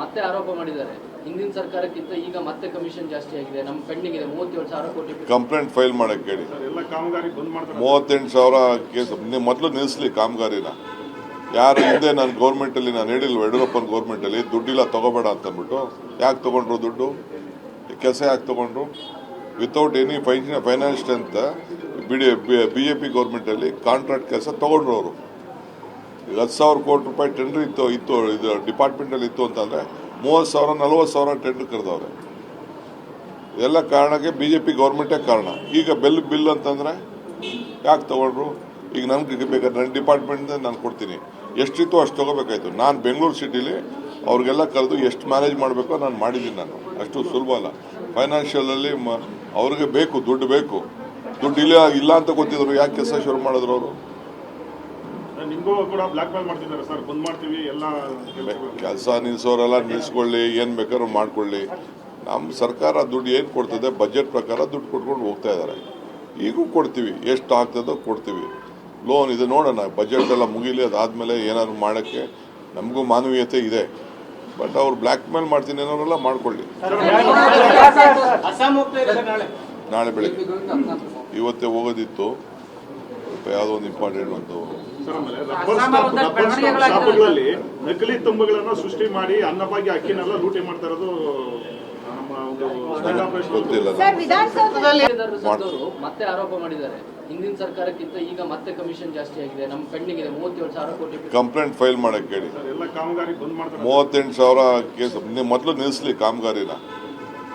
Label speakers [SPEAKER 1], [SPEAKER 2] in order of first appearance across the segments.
[SPEAKER 1] ಮತ್ತೆ ಆರೋಪ ಮಾಡಿದ್ದಾರೆ ಹಿಂದಿನ ಸರ್ಕಾರಕ್ಕಿಂತ ಈಗ ಮತ್ತೆ ಕಮಿಷನ್ ಜಾಸ್ತಿ ಆಗಿದೆ. ನಮ್ಮ ಪೆಂಡಿಂಗ್ ಇದೆ 37,000 ಕೋಟಿ.
[SPEAKER 2] ಕಂಪ್ಲೇಂಟ್ ಫೈಲ್ ಮಾಡಕ್ಕೆ ಹೇಳಿ. 38,000 ಕೇಸ್ ಮೊದಲು ನಿಲ್ಲಿಸಲಿ ಕಾಮಗಾರಿನ. ಯಾರು ಹಿಂದೆ ನಾನು ಗೌರ್ಮೆಂಟ್ ಅಲ್ಲಿ ನಾನು ಹೇಳಿಲ್ವ, ಯಡಿಯೂರಪ್ಪನ ಗೌರ್ಮೆಂಟ್ ಅಲ್ಲಿ ದುಡ್ಡಿಲ್ಲ ತಗೋಬೇಡ ಅಂತ ಅಂದ್ಬಿಟ್ಟು ಯಾಕೆ ತಗೊಂಡ್ರು ದುಡ್ಡು? ಕೆಲಸ ಯಾಕೆ ತಗೊಂಡ್ರು? ವಿತೌಟ್ ಎನಿ ಫೈನಾನ್ಸ್ ಅಂತ ಬಿಜೆಪಿ ಗೌರ್ಮೆಂಟ್ ಅಲ್ಲಿ ಕಾಂಟ್ರಾಕ್ಟ್ ಕೆಲಸ ತಗೊಂಡ್ರು ಅವರು. 10,000 ಕೋಟಿ ರೂಪಾಯಿ ಟೆಂಡರ್ ಇತ್ತು ಇದು ಡಿಪಾರ್ಟ್ಮೆಂಟ್ ಅಲ್ಲಿ ಇತ್ತು ಅಂತಂದ್ರೆ 30,000 40,000 ಟೆಂಡರ್ ಕರೆದವ್ರೆ. ಇದೆಲ್ಲ ಕಾರಣಕ್ಕೆ ಬಿಜೆಪಿ ಗೌರ್ಮೆಂಟೇ ಕಾರಣ. ಈಗ ಬಿಲ್ ಅಂತಂದ್ರೆ ಯಾಕೆ ತಗೊಂಡ್ರು? ಈಗ ನನ್ಗೆ ಬೇಕಾದ್ರೆ ನನ್ನ ಡಿಪಾರ್ಟ್ಮೆಂಟ್ ನಾನು ಕೊಡ್ತೀನಿ, ಎಷ್ಟಿತ್ತು ಅಷ್ಟು ತಗೋಬೇಕಾಯ್ತು. ನಾನು ಬೆಂಗಳೂರು ಸಿಟಿಲಿ ಅವ್ರಿಗೆಲ್ಲ ಕರೆದು ಎಷ್ಟು ಮ್ಯಾನೇಜ್ ಮಾಡಬೇಕೋ ನಾನು ಮಾಡಿದ್ದೀನಿ. ನಾನು ಅಷ್ಟು ಸುಲಭ ಅಲ್ಲ. ಫೈನಾನ್ಷಿಯಲ್ ಅಲ್ಲಿ ಅವ್ರಿಗೆ ಬೇಕು, ದುಡ್ಡು ಬೇಕು. ದುಡ್ಡು ಇಲ್ಲ ಅಂತ ಗೊತ್ತಿದ್ರು ಯಾಕೆ ಕೆಲಸ ಶುರು ಮಾಡಿದ್ರು ಅವರು? ಕೆಲಸ ನಿಲ್ಸೋರೆಲ್ಲ ನಿಲ್ಸ್ಕೊಳ್ಳಿ, ಏನ್ ಬೇಕಾದ್ರೂ ಮಾಡ್ಕೊಳ್ಳಿ. ನಮ್ಮ ಸರ್ಕಾರ ದುಡ್ಡು ಏನ್ ಕೊಡ್ತದೆ ಬಜೆಟ್ ಪ್ರಕಾರ ದುಡ್ಡು ಕೊಟ್ಕೊಂಡು ಹೋಗ್ತಾ ಇದಾರೆ. ಈಗೂ ಕೊಡ್ತೀವಿ, ಎಷ್ಟು ಆಗ್ತದೋ ಕೊಡ್ತೀವಿ. ಲೋನ್ ಇದು ನೋಡೋಣ, ಬಜೆಟ್ ಎಲ್ಲ ಮುಗಿಲಿ, ಅದಾದ್ಮೇಲೆ ಏನಾದ್ರು ಮಾಡಕ್ಕೆ ನಮಗೂ ಮಾನವೀಯತೆ ಇದೆ. ಬಟ್ ಅವ್ರು ಬ್ಲ್ಯಾಕ್ ಮೇಲ್ ಮಾಡ್ತೀನಿ ಅನ್ನೋರೆಲ್ಲ ಮಾಡ್ಕೊಳ್ಳಿ. ನಾಳೆ ಬೆಳಿಗ್ಗೆ ಇವತ್ತೇ ಹೋಗೋದಿತ್ತು, ಯಾವುದೋ ಒಂದು ಇಂಪಾರ್ಟೆಂಟ್ ಒಂದು
[SPEAKER 3] ನಕಲಿ ತುಂಬಗಳನ್ನು ಸೃಷ್ಟಿ ಮಾಡಿ ಅನ್ನಭಾಗ್ಯ ಅಕ್ಕಿನೆಲ್ಲ ಲೂಟಿ ಮಾಡ್ತಾ ಇರೋದು
[SPEAKER 2] ಗೊತ್ತಿಲ್ಲ.
[SPEAKER 1] ಮತ್ತೆ ಆರೋಪ ಮಾಡಿದ್ದಾರೆ ಹಿಂದಿನ ಸರ್ಕಾರಕ್ಕಿಂತ ಈಗ ಮತ್ತೆ ಕಮಿಷನ್ ಜಾಸ್ತಿ ಆಗಿದೆ. ನಮ್ಮ ಪೆಂಡಿಂಗ್ ಇದೆ 37,000 ಕೋಟಿ.
[SPEAKER 2] ಕಂಪ್ಲೇಂಟ್ ಫೈಲ್ ಮಾಡಕ್ಕೆ ಹೇಳಿ. 38,000 ಕೇಸ್ ಮೊದಲು ನಿಲ್ಲಿಸಲಿ ಕಾಮಗಾರಿನ.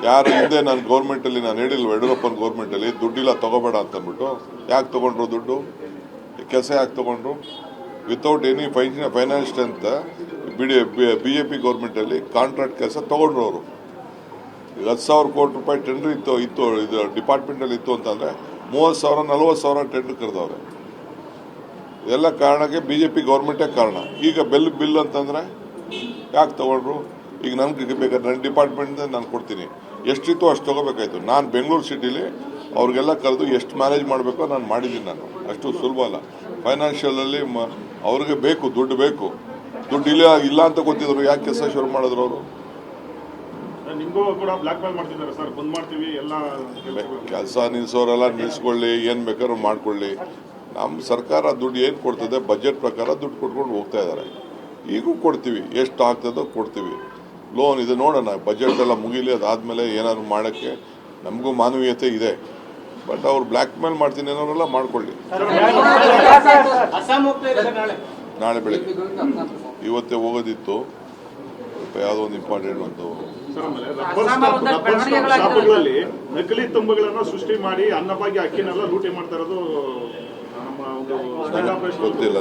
[SPEAKER 2] ಯಾರು ಹಿಂದೆ ನಾನು ಗೌರ್ಮೆಂಟ್ ಅಲ್ಲಿ ನಾನು ಹೇಳಿಲ್ವ, ಯಡಿಯೂರಪ್ಪನ ಗೌರ್ಮೆಂಟ್ ಅಲ್ಲಿ ದುಡ್ಡಿಲ್ಲ ತಗೋಬೇಡ ಅಂತ ಅಂದ್ಬಿಟ್ಟು ಯಾಕೆ ತಗೊಂಡ್ರು ದುಡ್ಡು? ಕೆಲಸ ಯಾಕೆ ತಗೊಂಡ್ರು? ವಿತೌಟ್ ಎನಿ ಫೈನಾನ್ಸ್ ಅಂತ ಬಿಜೆಪಿ ಗೌರ್ಮೆಂಟ್ ಅಲ್ಲಿ ಕಾಂಟ್ರಾಕ್ಟ್ ಕೆಲಸ ತಗೊಂಡ್ರು ಅವರು. 10,000 ಕೋಟಿ ರೂಪಾಯಿ ಟೆಂಡರ್ ಇತ್ತು ಇದು ಡಿಪಾರ್ಟ್ಮೆಂಟ್ ಅಲ್ಲಿ ಇತ್ತು ಅಂತಂದ್ರೆ 30,000 40,000 ಟೆಂಡರ್ ಕರೆದವ್ರೆ. ಇದೆಲ್ಲ ಕಾರಣಕ್ಕೆ ಬಿಜೆಪಿ ಗೌರ್ಮೆಂಟೇ ಕಾರಣ. ಈಗ ಬಿಲ್ ಅಂತಂದ್ರೆ ಯಾಕೆ ತಗೊಂಡ್ರು? ಈಗ ನನ್ಗೆ ಬೇಕಾದ್ರೆ ನನ್ನ ಡಿಪಾರ್ಟ್ಮೆಂಟ್ ನಾನು ಕೊಡ್ತೀನಿ, ಎಷ್ಟಿತ್ತು ಅಷ್ಟು ತಗೋಬೇಕಾಯ್ತು. ನಾನು ಬೆಂಗಳೂರು ಸಿಟಿಲಿ ಅವ್ರಿಗೆಲ್ಲ ಕರೆದು ಎಷ್ಟು ಮ್ಯಾನೇಜ್ ಮಾಡಬೇಕೋ ನಾನು ಮಾಡಿದ್ದೀನಿ. ನಾನು ಅಷ್ಟು ಸುಲಭ ಅಲ್ಲ. ಫೈನಾನ್ಷಿಯಲ್ ಅಲ್ಲಿ ಅವ್ರಿಗೆ ಬೇಕು, ದುಡ್ಡು ಬೇಕು. ದುಡ್ಡು ಇಲ್ಲ ಅಂತ ಗೊತ್ತಿದ್ರು ಯಾಕೆ ಕೆಲಸ ಶುರು ಮಾಡಿದ್ರು ಅವರು? ಕೆಲಸ ನಿಲ್ಸೋರೆಲ್ಲ ನಿಲ್ಸ್ಕೊಳ್ಳಿ, ಏನ್ ಬೇಕಾದ್ರೂ ಮಾಡ್ಕೊಳ್ಳಿ. ನಮ್ಮ ಸರ್ಕಾರ ದುಡ್ಡು ಏನ್ ಕೊಡ್ತದೆ ಬಜೆಟ್ ಪ್ರಕಾರ ದುಡ್ಡು ಕೊಟ್ಕೊಂಡು ಹೋಗ್ತಾ ಇದಾರೆ. ಈಗೂ ಕೊಡ್ತೀವಿ, ಎಷ್ಟು ಆಗ್ತದೋ ಕೊಡ್ತೀವಿ. ಲೋನ್ ಇದು ನೋಡೋಣ, ಬಜೆಟ್ ಎಲ್ಲ ಮುಗಿಲಿ, ಅದಾದ್ಮೇಲೆ ಏನಾದ್ರು ಮಾಡಕ್ಕೆ ನಮಗೂ ಮಾನವೀಯತೆ ಇದೆ. ಬಟ್ ಅವ್ರು ಬ್ಲ್ಯಾಕ್ ಮೇಲ್ ಮಾಡ್ತೀನಿ ಅನ್ನೋರೆಲ್ಲ ಮಾಡ್ಕೊಳ್ಳಿ. ನಾಳೆ ಬೆಳಿಗ್ಗೆ ಇವತ್ತೇ ಹೋಗೋದಿತ್ತು, ಯಾವುದೋ ಒಂದು ಇಂಪಾರ್ಟೆಂಟ್ ಒಂದು
[SPEAKER 3] ನಕಲಿ ತುಂಬಗಳನ್ನು ಸೃಷ್ಟಿ ಮಾಡಿ ಅನ್ನಭಾಗ್ಯ ಅಕ್ಕಿನೆಲ್ಲ ಲೂಟಿ ಮಾಡ್ತಾ ಇರೋದು
[SPEAKER 2] ಗೊತ್ತಿಲ್ಲ.